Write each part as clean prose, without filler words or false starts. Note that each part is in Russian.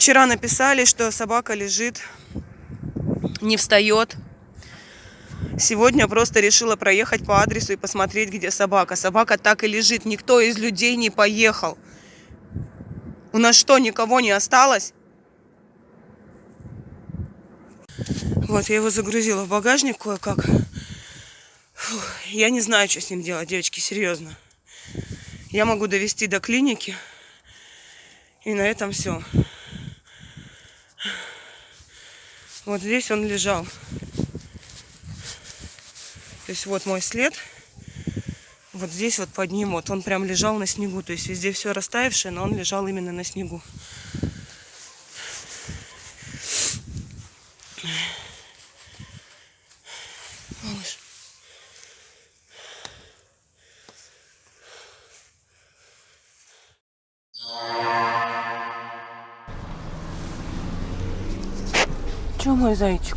вчера написали, что собака лежит, не встает. Сегодня просто решила проехать по адресу и посмотреть, где собака. Собака так и лежит. Никто из людей не поехал. У нас что, никого не осталось? Вот, я его загрузила в багажник кое-как. Я не знаю, что с ним делать, девочки, серьезно. Я могу довести до клиники. И на этом все. Вот здесь он лежал. То есть вот мой след. Вот здесь вот под ним вот он прям лежал на снегу. То есть везде все растаявшее, но он лежал именно на снегу. Малыш. Че, мой зайчик?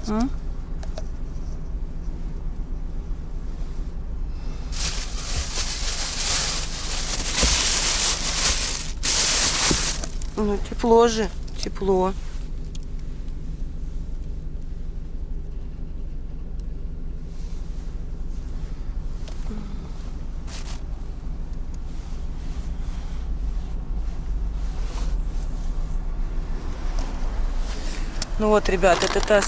Ну, тепло же, тепло. Ну вот, ребят, это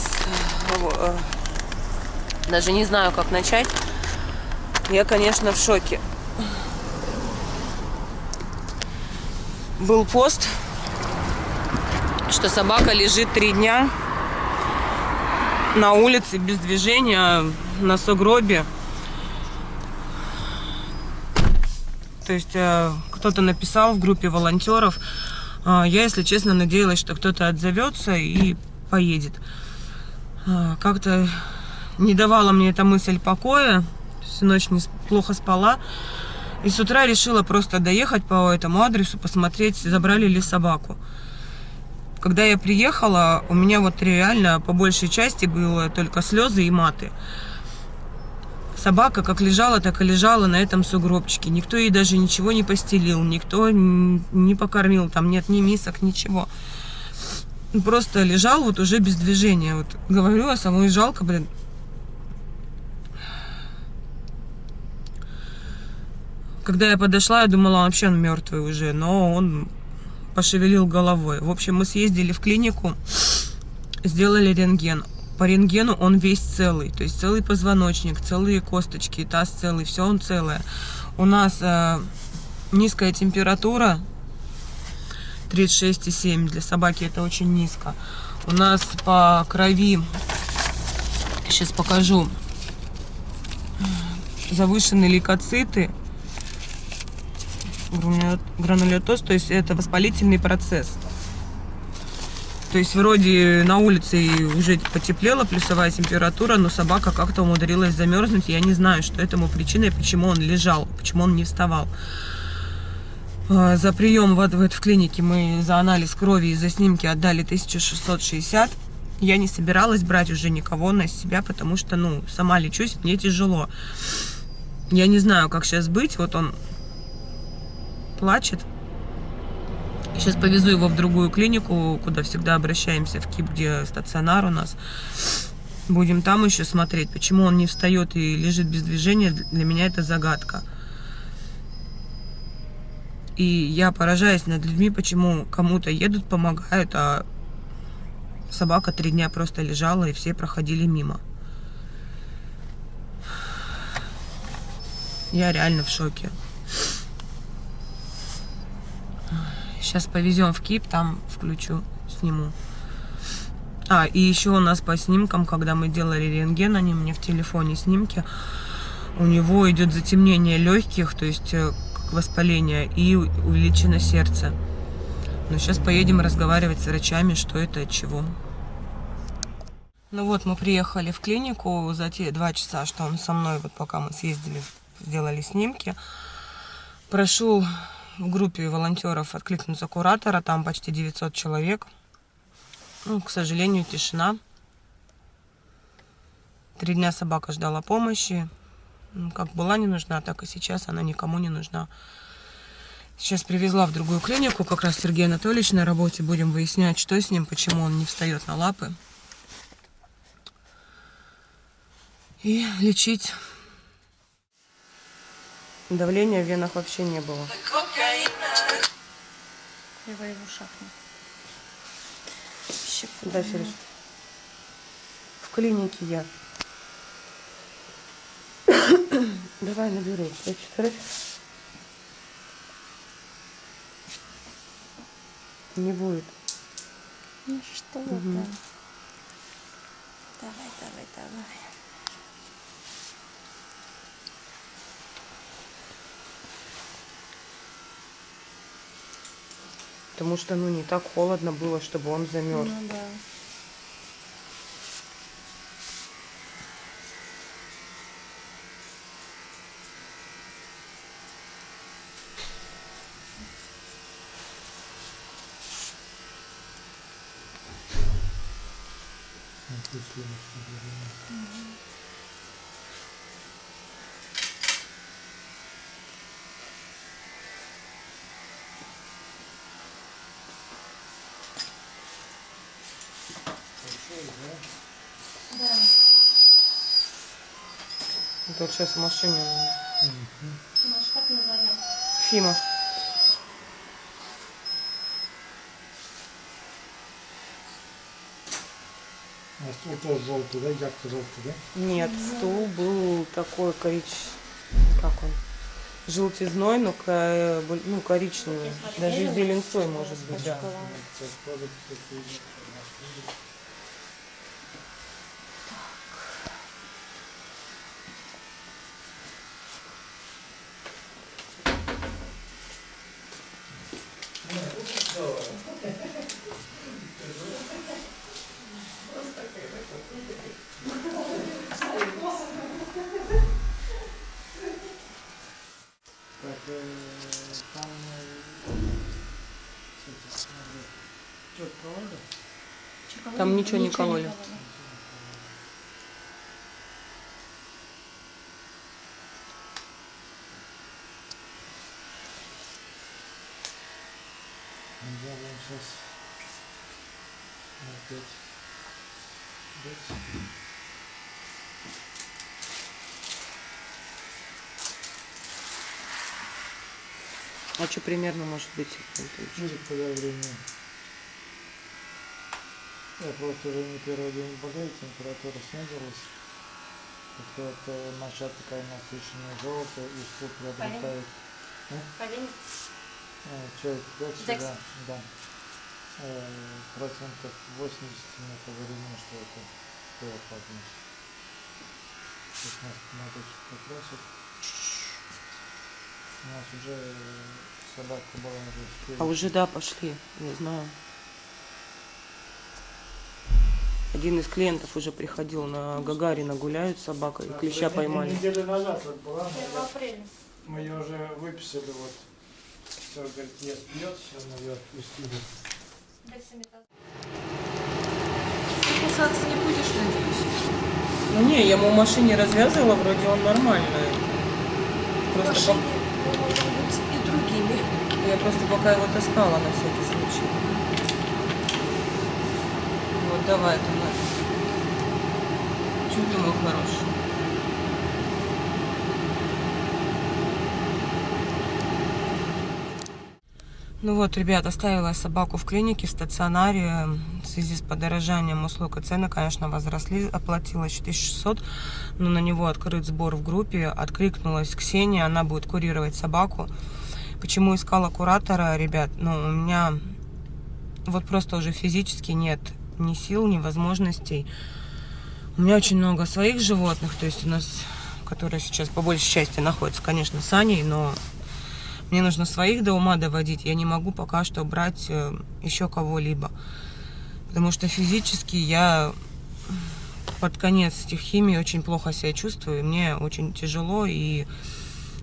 даже не знаю, как начать. Я, конечно, в шоке. Был пост, что собака лежит 3 дня на улице без движения, на сугробе. То есть кто-то написал в группе волонтеров. Я, если честно, надеялась, что кто-то отзовется и поедет. Как-то не давала мне эта мысль покоя. Всю ночь плохо спала. И с утра решила просто доехать по этому адресу, посмотреть, забрали ли собаку. Когда я приехала, у меня вот реально по большей части было только слезы и маты. Собака как лежала, так и лежала на этом сугробчике. Никто ей даже ничего не постелил, никто не покормил, там нет ни мисок, ничего. Просто лежал вот уже без движения. Вот говорю, а самой жалко, блин. Когда я подошла, я думала, вообще он мертвый уже, но он пошевелил головой. В общем, мы съездили в клинику, сделали рентген. По рентгену он весь целый, то есть целый позвоночник, целые косточки, таз целый, все он целое. У нас низкая температура, 36,7, для собаки это очень низко. У нас по крови, сейчас покажу, завышены лейкоциты, гранулитоз, то есть это воспалительный процесс. То есть вроде на улице уже потеплела, плюсовая температура, но собака как-то умудрилась замерзнуть. Я не знаю, что этому причиной, почему он лежал, почему он не вставал. За прием в клинике мы за анализ крови и за снимки отдали 1660. Я не собиралась брать уже никого на себя, потому что, сама лечусь, мне тяжело. Я не знаю, как сейчас быть. Вот он плачет. Сейчас повезу его в другую клинику, куда всегда обращаемся, в КИП, где стационар у нас. Будем там еще смотреть, почему он не встает и лежит без движения. Для меня это загадка. И я поражаюсь над людьми, почему кому-то едут, помогают, а собака 3 дня просто лежала, и все проходили мимо. Я реально в шоке. Сейчас повезем в КИП, там включу, сниму. И еще у нас по снимкам, когда мы делали рентген, они у меня в телефоне снимки, у него идет затемнение легких, то есть как воспаление, и увеличено сердце. Но сейчас поедем разговаривать с врачами, что это, от чего. Ну вот, мы приехали в клинику за те 2 часа, что он со мной, вот пока мы съездили, сделали снимки. Прошу в группе волонтеров откликнуться куратора, там почти 900 человек. К сожалению, тишина. 3 дня собака ждала помощи. Как была не нужна, так и сейчас она никому не нужна. Сейчас привезла в другую клинику, как раз Сергей Анатольевич на работе. Будем выяснять, что с ним, почему он не встает на лапы. И лечить. Давления в венах вообще не было. Его в ушах нет. Да, Сереж. В клинике я. Давай наберу. Не будет. Ну что там? Давай. Потому что, ну, не так холодно было, чтобы он замерз. Ну да. Да. Это вот сейчас в машине. Маш, как назовем? Фима. А стул тоже желтый, да? Ярко желтый, да? Нет, стул был такой как он? Желтизной, но коричневый. Даже с зеленцой, может быть, да. Там ничего не кололи. Сейчас опять. А что примерно может быть? Будет подавление. Я просто уже не первый день болею, температура снизилась. Как-то начала такая насыщенная желтая, и стул приобретает. Человек 5, да. Процентов 80 мне говорили, что это кровопадность. Сейчас нас помогут попросят. У нас уже собака была уже. А уже, да, пошли, не знаю. Один из клиентов уже приходил на Гагарина, гуляют с собакой, и клеща поймали. Неделю назад вот была, апреля. мы ее уже выписали, вот. Все, говорит, ест, пьет, все, мы ее отпустили. Ты кусаться не будешь, надеюсь? Ну не, я ему в машине развязывала, вроде он нормальный. В машине мы можем быть и другими. Я просто пока его таскала на всякий случай. Вот, давай туда. Чуть ты мой хороший. Ну вот, ребят, оставила собаку в клинике, в стационаре. В связи с подорожанием услуг и цены, конечно, возросли. Оплатила 4600, но на него открыт сбор в группе. Откликнулась Ксения, она будет курировать собаку. Почему искала куратора, ребят? Ну, у меня вот просто уже физически нет ни сил, ни возможностей. У меня очень много своих животных, то есть у нас, которые сейчас по большей части находятся, конечно, с Аней, но мне нужно своих до ума доводить. Я не могу пока что брать еще кого-либо. Потому что физически я под конец этих химий очень плохо себя чувствую. Мне очень тяжело, и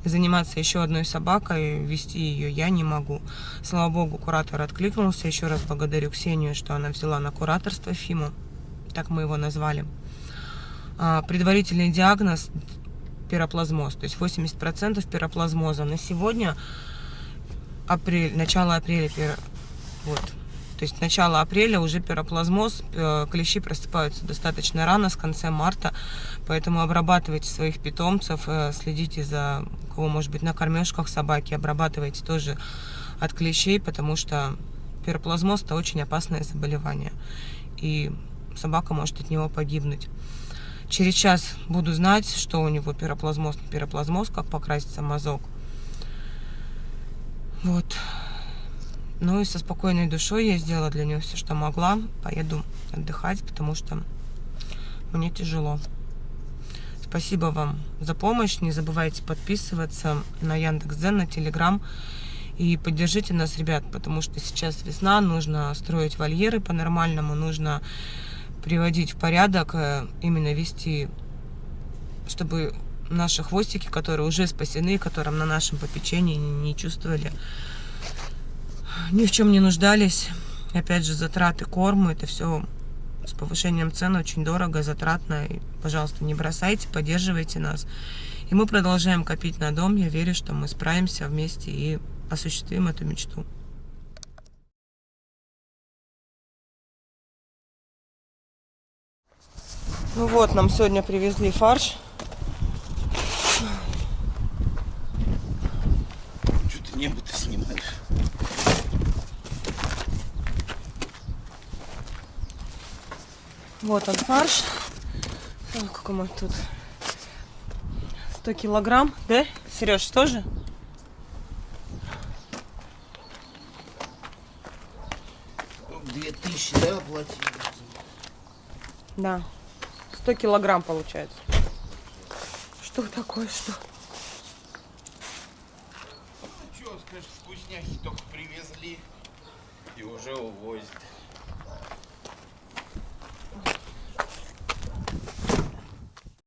заниматься еще одной собакой, вести ее я не могу. Слава богу, куратор откликнулся. Еще раз благодарю Ксению, что она взяла на кураторство Фиму. Так мы его назвали. Предварительный диагноз пироплазмоз, то есть 80% пироплазмоза. На сегодня апрель, начало апреля, вот. То есть начало апреля уже пироплазмоз, клещи просыпаются достаточно рано, с конца марта, поэтому обрабатывайте своих питомцев, следите за, у кого может быть на кормежках собаки, обрабатывайте тоже от клещей, потому что пироплазмоз это очень опасное заболевание, и собака может от него погибнуть. Через час буду знать, что у него пироплазмоз, не пироплазмоз, как покрасится мазок. Вот. Ну и со спокойной душой я сделала для него все, что могла. Поеду отдыхать, потому что мне тяжело. Спасибо вам за помощь. Не забывайте подписываться на Яндекс.Дзен, на Телеграм. И поддержите нас, ребят, потому что сейчас весна, нужно строить вольеры по-нормальному, нужно приводить в порядок, именно вести, чтобы наши хвостики, которые уже спасены, которым на нашем попечении не чувствовали, ни в чем не нуждались. Опять же, затраты корма, это все с повышением цен очень дорого, затратно. И, пожалуйста, не бросайте, поддерживайте нас. И мы продолжаем копить на дом. Я верю, что мы справимся вместе и осуществим эту мечту. Ну вот, нам сегодня привезли фарш. Что ты небо-то снимаешь? Вот он фарш. Сколько мы тут? 100 килограмм, да? Сереж, тоже? Ну, 2000, да, оплатили? Да. 100 килограмм получается. Что такое, что? Ну, что, скажешь, вкусняхи только привезли и уже увозят.